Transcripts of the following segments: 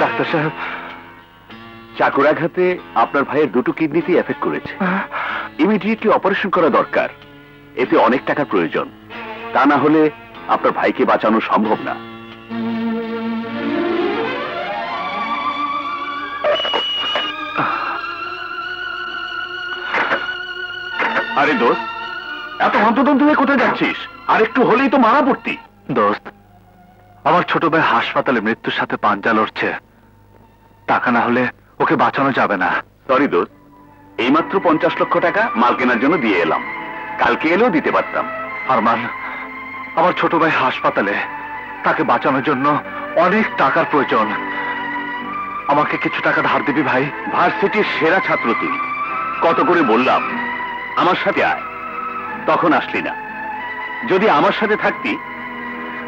Doctor সাহেব, চাকুরাঘাতে আপনার ভাইয়ের দুটো কিডনিতেই এফেক্ট করেছে। ইমিডিয়েটলি অপারেশন করা দরকার। এতে অনেক টাকার প্রয়োজন, তা না হলে আপনার ভাইকে বাঁচানো সম্ভব না। আরে দোস্ত, এত হন্তদন্ত হয়ে কোথায় যাচ্ছিস? আর একটু হলেই তো মারা পড়তি। দোস্ত, আমার ছোট ভাই হাসপাতালে মৃত্যুর সাথে পাঞ্জা লড়ছে। টাকা না হলে ওকে বাঁচানো যাবে না। সরি দোস্ত, এইমাত্র 50 লক্ষ টাকা মাল কেনার জন্য দিয়ে এলাম। কালকে এলেও দিতে পারতাম। আরমান, আমার ছোট ভাই হাসপাতালে, তাকে বাঁচানোর জন্য অনেক টাকার প্রয়োজন। আমাকে কিছু টাকা ধার দিবি ভাই? ভার্সিটির সেরা ছাত্র তুই, কত করে বললাম আমার সাথে আয়, তখন আসলি না। যদি আমার সাথে থাকতি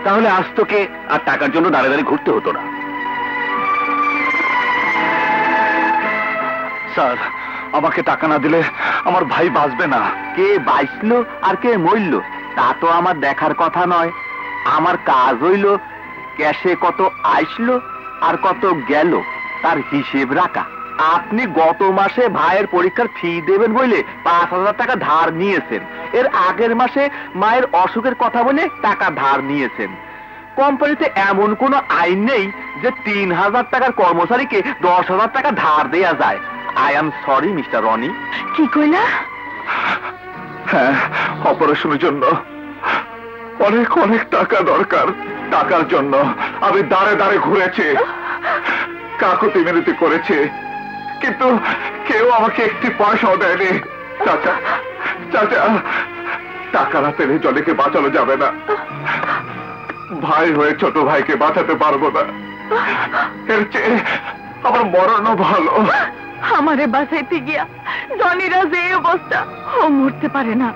তাহলে আজ তোকে আর টাকার জন্য দাঁড়ে দাঁড়িয়ে ঘুরতে হতো না। স্যার, আমাকে টাকা না দিলে আমার ভাই বাঁচবে না। কে বাঁচলো আর কে মরল তা তো আমার দেখার কথা নয়। আমার কাজ হইল ক্যাশে কত আসলো আর কত গেল তার হিসেব রাখা। আপনি গত মাসে ভাইয়ের পরীক্ষার ফি দেবেন বলে 5,000 টাকা ধার নিয়েছেন। এর আগের মাসে মায়ের অসুখের কথা বলে টাকা ধার নিয়েছেন। কোম্পানিতে এমন কোন আইন নেই যে 3,000 টাকার কর্মচারীকে 10,000 টাকা ধার দেয়া যায়। I am sorry mister Rony. কি কইলা? হ্যাঁ, অপারেশনের জন্য অনেক অনেক টাকা দরকার। টাকার জন্য আমি দাঁড়ে দাঁড়ে ঘুরেছি, কাকুতি মিনতি করেছি, কিন্তু কেউ আমাকে একটি পয়সাও দেয়নি। চাচা, চাচা, টাকা না পেলে জলিকে বাঁচানো যাবে না। ভাই হয়ে ছোট ভাইকে বাঁচাতে পারবো না। এর চেয়ে আমার মরণও ভালো। আমারে বাঁচাইতে গিয়া জনিরা যে অবস্থা, ও মরতে পারে না,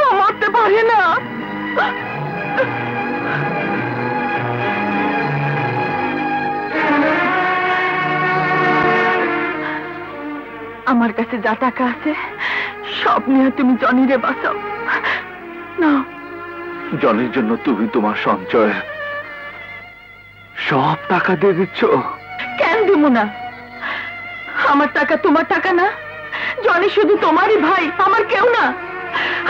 ও মরতে পারে না। আমার কাছে যা টাকা আছে সব নিয়ে তুমি জনিরে বাঁচাও না। জনির জন্য তুমি তোমার সঞ্চয় সব টাকা দিয়ে দিচ্ছ? কেন দিব না? আমার টাকা তোমার টাকা না? জনি শুধু তোমারই ভাই, আমার কেউ না।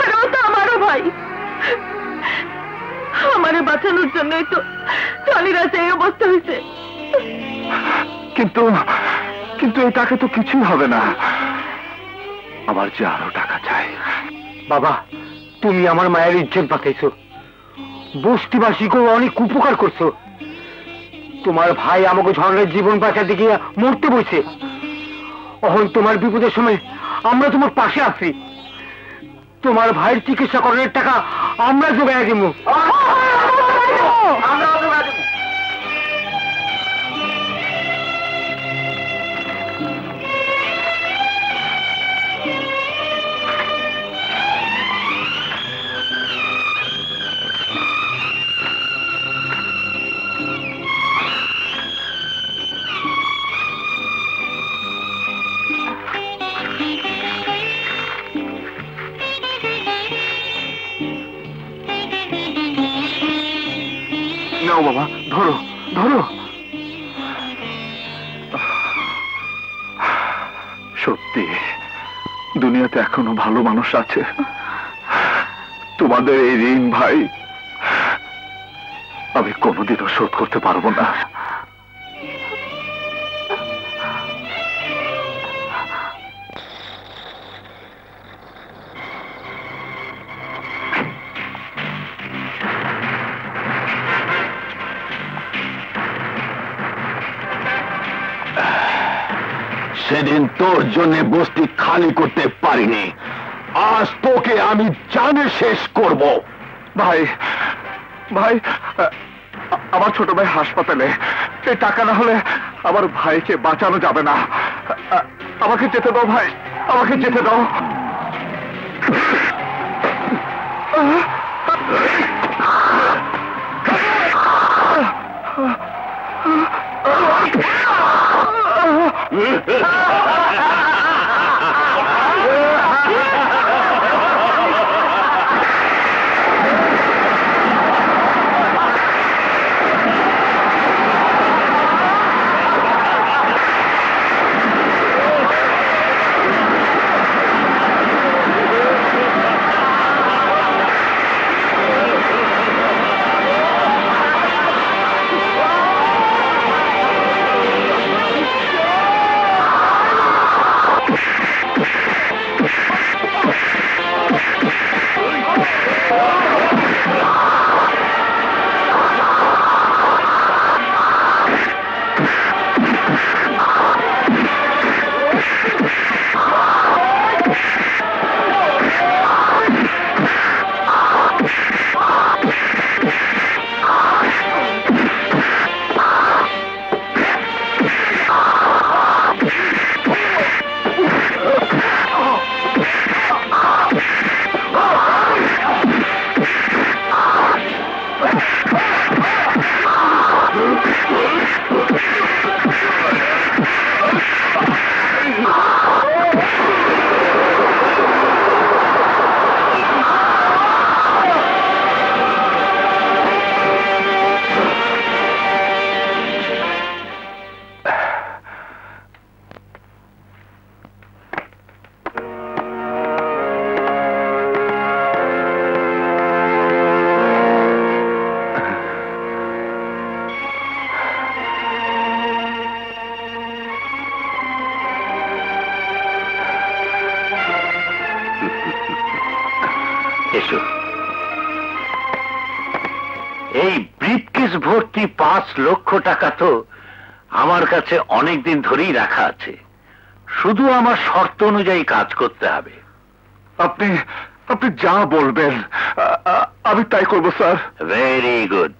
আর ও তো আমারও ভাই। আমারে বাঁচানোর জন্যই তো জনির আছে এই অবস্থা হয়েছে। কিন্তু কিন্তু এই টাকা তো কিছুই হবে না। আমার যে আরো টাকা চাই। বাবা, তুমি আমার মায়ের ইজ্জত বাঁচাইছো, বস্তিবাসীকেও অনেক উপকার করছো। তোমার ভাই আমাকে ঝড়ের জীবন বাঁচাতে গিয়ে মরতে বসে। এখন তোমার বিপদের সময় আমরা তোমার পাশে আছি। তোমার ভাইয়ের চিকিৎসা করানোর টাকা আমরা জোগাড় দিব। নাও বাবা, ধরো ধরো। সত্যি দুনিয়াতে এখনো ভালো মানুষ আছে। তোমাদের এই ঋণ ভাই আমি কোনোদিনও শোধ করতে পারবো না। সেদিন তোর জন্য বস্তি খালি করতে পারিনি, আজ তোকে আমি জানে শেষ করব। ভাই, ভাই, আমার ছোট ভাই হাসপাতালে, এই টাকা না হলে আমার ভাইকে বাঁচানো যাবে না। আমাকে যেতে দাও ভাই, আমাকে যেতে দাও। এসো। এই ব্রিফকেস ভর্তি 5 লক্ষ টাকা তো আমার কাছে অনেক দিন ধরেই রাখা আছে, শুধু আমার শর্ত অনুযায়ী কাজ করতে হবে। আপনি আপনি যা বলবেন আমি তাই করব স্যার। Very good.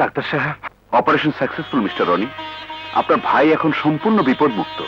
ডাক্তার সাহেব, অপারেশন সাকসেসফুল মিস্টার রনি। আপনার ভাই এখন সম্পূর্ণ বিপদমুক্ত।